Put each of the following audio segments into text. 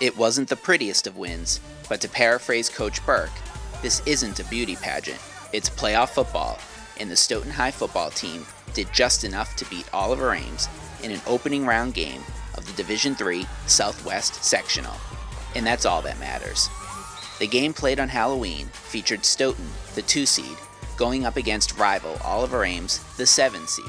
It wasn't the prettiest of wins, but to paraphrase Coach Burke, this isn't a beauty pageant, it's playoff football, and the Stoughton High football team did just enough to beat Oliver Ames in an opening round game of the Division III Southwest Sectional. And that's all that matters. The game played on Halloween featured Stoughton, the 2 seed, going up against rival Oliver Ames, the 7 seed.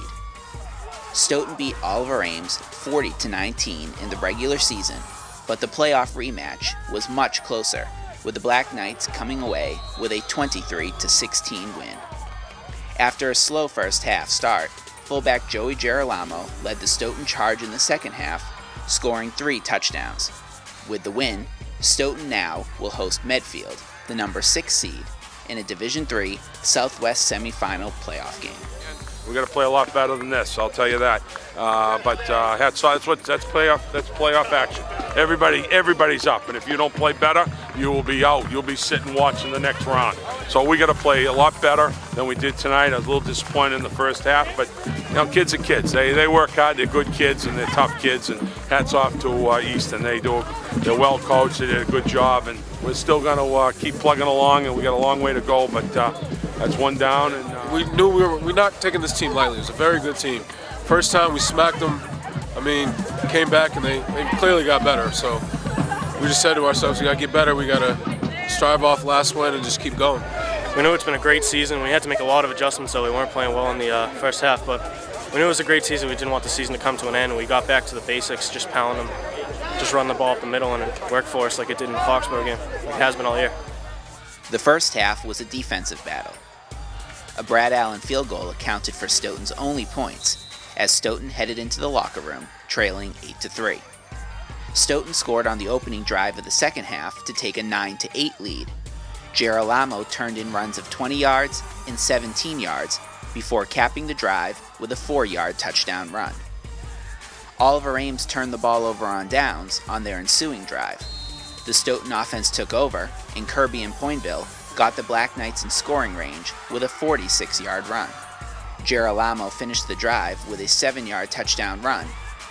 Stoughton beat Oliver Ames 40-19 in the regular season, but the playoff rematch was much closer, with the Black Knights coming away with a 23-16 win. After a slow first half start, fullback Joey Girolamo led the Stoughton charge in the second half, scoring 3 touchdowns. With the win, Stoughton now will host Medfield, the number 6 seed, in a Division III Southwest semifinal playoff game. We're going to play a lot better than this, I'll tell you that. That's playoff action. Everybody's up, and if you don't play better, you will be out. You'll be sitting watching the next round. So we got to play a lot better than we did tonight. I was a little disappointed in the first half, but you know, kids are kids. They work hard. They're good kids and they're tough kids. And hats off to Easton. They're well coached. They did a good job, and we're still going to keep plugging along. And we got a long way to go, but that's one down. And we knew we're not taking this team lightly. It was a very good team. First time we smacked them. I mean, came back and they clearly got better. So we just said to ourselves, we got to get better. We got to strive off last win and just keep going. We knew it's been a great season. We had to make a lot of adjustments, so we weren't playing well in the first half. But we knew it was a great season. We didn't want the season to come to an end. We got back to the basics, just pound them, just run the ball up the middle, and it worked for us like it did in the Foxborough game. It has been all year. The first half was a defensive battle. A Brad Allen field goal accounted for Stoughton's only points, as Stoughton headed into the locker room, trailing 8-3. Stoughton scored on the opening drive of the second half to take a 9-8 lead. Girolamo turned in runs of 20 yards and 17 yards before capping the drive with a 4-yard touchdown run. Oliver Ames turned the ball over on downs on their ensuing drive. The Stoughton offense took over, and Kirby and Pointville got the Black Knights in scoring range with a 46-yard run. Girolamo finished the drive with a 7-yard touchdown run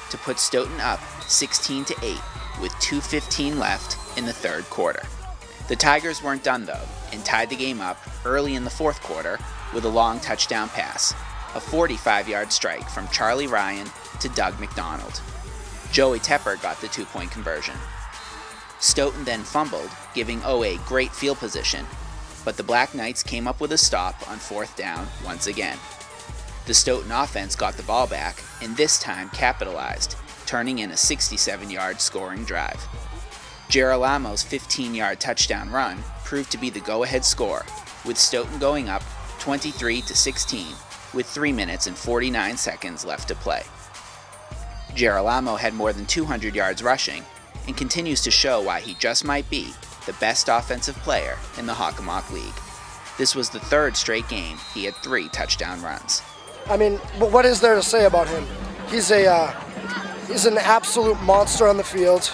to put Stoughton up 16-8 with 2:15 left in the third quarter. The Tigers weren't done though, and tied the game up early in the fourth quarter with a long touchdown pass, a 45-yard strike from Charlie Ryan to Doug McDonald. Joey Tepper got the 2-point conversion. Stoughton then fumbled, giving OA great field position, but the Black Knights came up with a stop on 4th down once again. The Stoughton offense got the ball back, and this time capitalized, turning in a 67-yard scoring drive. Girolamo's 15-yard touchdown run proved to be the go-ahead score, with Stoughton going up 23-16 with 3 minutes and 49 seconds left to play. Girolamo had more than 200 yards rushing and continues to show why he just might be the best offensive player in the Hockomock League. This was the 3rd straight game he had 3 touchdown runs. I mean, what is there to say about him? He's an absolute monster on the field.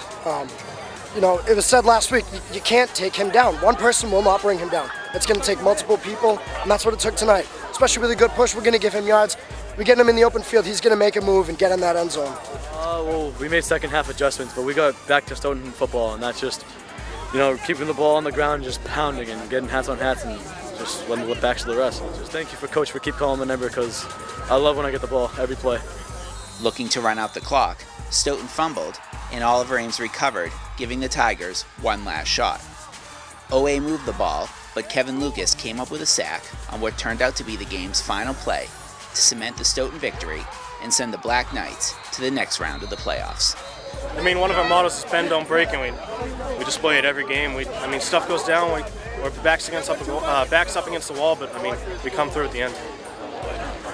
You know, it was said last week, you can't take him down. One person will not bring him down. It's going to take multiple people, and that's what it took tonight. Especially with a good push, we're going to give him yards. We get him in the open field, he's going to make a move and get in that end zone. Well, we made second half adjustments, but we got back to Stoughton football, and that's just, you know, keeping the ball on the ground, just pounding and getting hats on hats, and just letting the backs to the rest. Just thank you for Coach for keep calling the number, because I love when I get the ball every play. Looking to run out the clock, Stoughton fumbled, and Oliver Ames recovered, giving the Tigers one last shot. OA moved the ball, but Kevin Lucas came up with a sack on what turned out to be the game's final play to cement the Stoughton victory and send the Black Knights to the next round of the playoffs. I mean, one of our mottos is bend, don't break, and we display it every game. I mean, stuff goes down, we're backs up against the wall, but I mean, we come through at the end.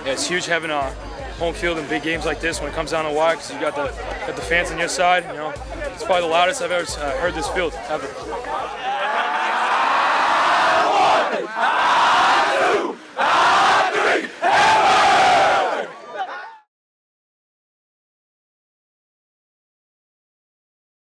Yeah, it's huge having a home field in big games like this when it comes down to wire, because you got the fans on your side. You know, it's probably the loudest I've ever heard this field ever.